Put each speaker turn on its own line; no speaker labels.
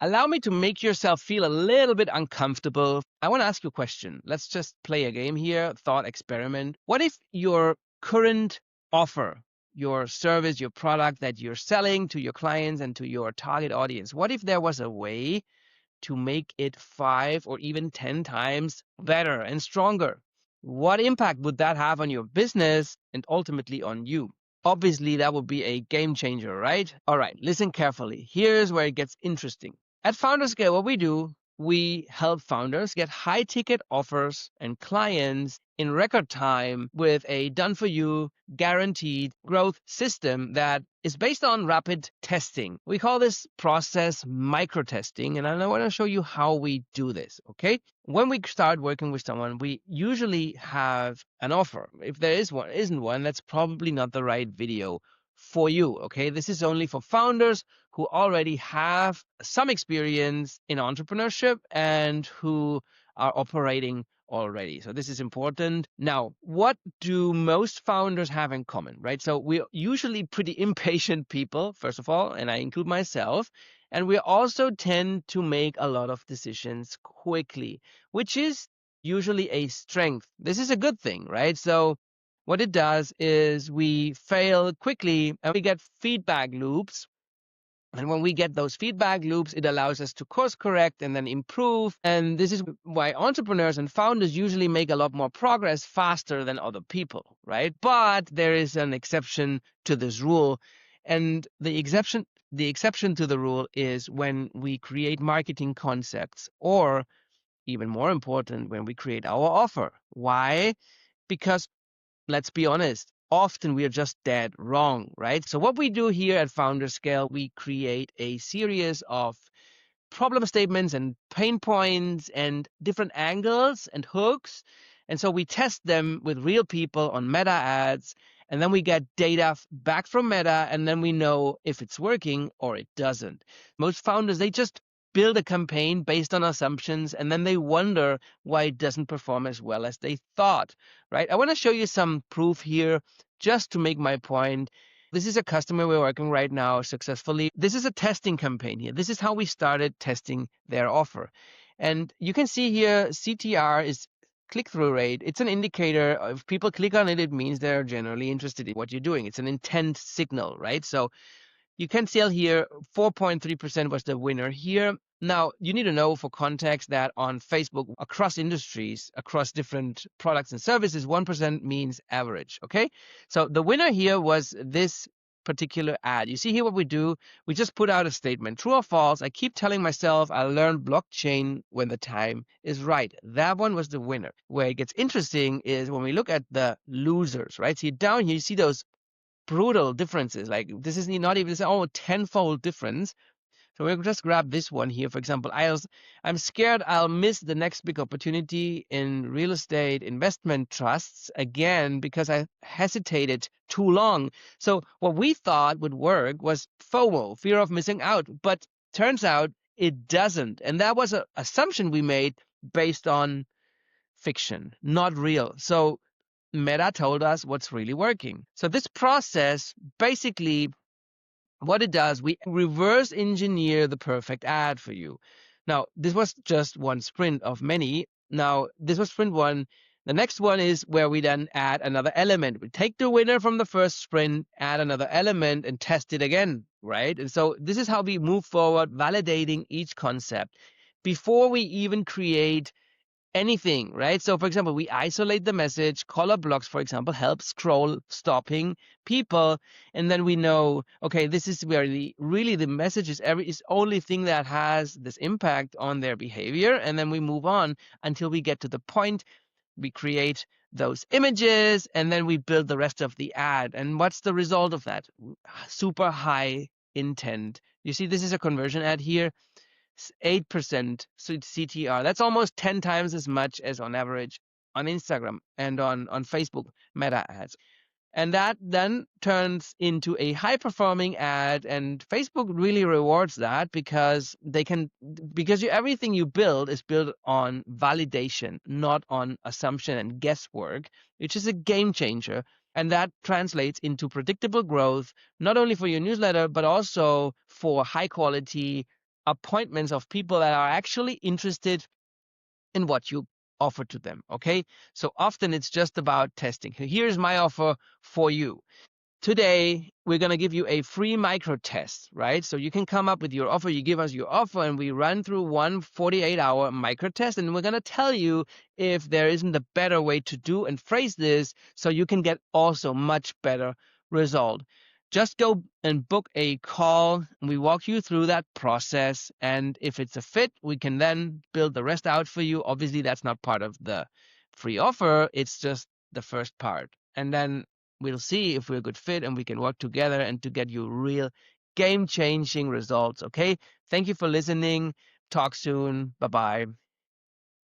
Allow me to make yourself feel a little bit uncomfortable. I want to ask you a question. Let's just play a game here, thought experiment. What if your current offer, your service, your product that you're selling to your clients and to your target audience, what if there was a way to make it 5 or even 10 times better and stronger? What impact would that have on your business and ultimately on you? Obviously, that would be a game changer, right? All right, listen carefully. Here's where it gets interesting. At FounderScale, what we do, we help founders get high ticket offers and clients in record time with a done for you, guaranteed growth system that is based on rapid testing. We call this process micro testing, and I want to show you how we do this, okay? When we start working with someone, we usually have an offer. If there isn't one, that's probably not the right video for you, okay? This is only for founders who already have some experience in entrepreneurship and who are operating already. So this is important. Now, what do most founders have in common, right? So we're usually pretty impatient people, first of all, and I include myself. And we also tend to make a lot of decisions quickly, which is usually a strength. This is a good thing, right? So what it does is we fail quickly and we get feedback loops. And when we get those feedback loops, it allows us to course correct and then improve. And this is why entrepreneurs and founders usually make a lot more progress faster than other people, right? But there is an exception to this rule. And the exception to the rule is when we create marketing concepts, or even more important, when we create our offer. Why? Because let's be honest, often we are just dead wrong, right? So what we do here at FounderScale, we create a series of problem statements and pain points and different angles and hooks. And so we test them with real people on Meta ads, and then we get data back from Meta, and then we know if it's working or it doesn't. Most founders, they just build a campaign based on assumptions, and then they wonder why it doesn't perform as well as they thought, right? I want to show you some proof here just to make my point. This is a customer we're working right now successfully. This is a testing campaign here. This is how we started testing their offer. And you can see here CTR is click-through rate. It's an indicator. If people click on it, it means they're generally interested in what you're doing. It's an intent signal, right? So you can see here 4.3% was the winner here. Now, you need to know for context that on Facebook, across industries, across different products and services, 1% means average, okay? So the winner here was this particular ad. You see here what we do? We just put out a statement. True or false? I keep telling myself I'll learn blockchain when the time is right. That one was the winner. Where it gets interesting is when we look at the losers, right? See down here, you see those brutal differences. Like this is not even, this is almost tenfold difference. So we'll just grab this one here. For example, I'm scared I'll miss the next big opportunity in real estate investment trusts again because I hesitated too long. So what we thought would work was FOMO, fear of missing out, but turns out it doesn't. And that was an assumption we made based on fiction, not real. So Meta told us what's really working. So this process, basically, what it does, we reverse engineer the perfect ad for you. Now, this was just one sprint of many. Now, this was sprint one. The next one is where we then add another element. We take the winner from the first sprint, add another element, and test it again, right? And so this is how we move forward, validating each concept before we even create anything, right? So for example, we isolate the message. Color blocks, for example, help scroll stopping people. And then we know, okay, this is where really the message is only thing that has this impact on their behavior. And then we move on until we get to the point. We create those images and then we build the rest of the ad. And what's the result of that? Super high intent. You see, this is a conversion ad here. 8% CTR. That's almost 10 times as much as on average on Instagram and on Facebook Meta ads. And that then turns into a high performing ad, and Facebook really rewards that because everything you build is built on validation, not on assumption and guesswork, which is a game changer. And that translates into predictable growth, not only for your newsletter, but also for high quality appointments of people that are actually interested in what you offer to them. Okay. So often it's just about testing. Here's my offer for you. Today, we're going to give you a free micro test, right? So you can come up with your offer. You give us your offer, and we run through one 48-hour micro test. And we're going to tell you if there isn't a better way to do and phrase this so you can get also much better result. Just go and book a call, and we walk you through that process. And if it's a fit, we can then build the rest out for you. Obviously, that's not part of the free offer. It's just the first part. And then we'll see if we're a good fit and we can work together and to get you real game-changing results. Okay. Thank you for listening. Talk soon. Bye-bye.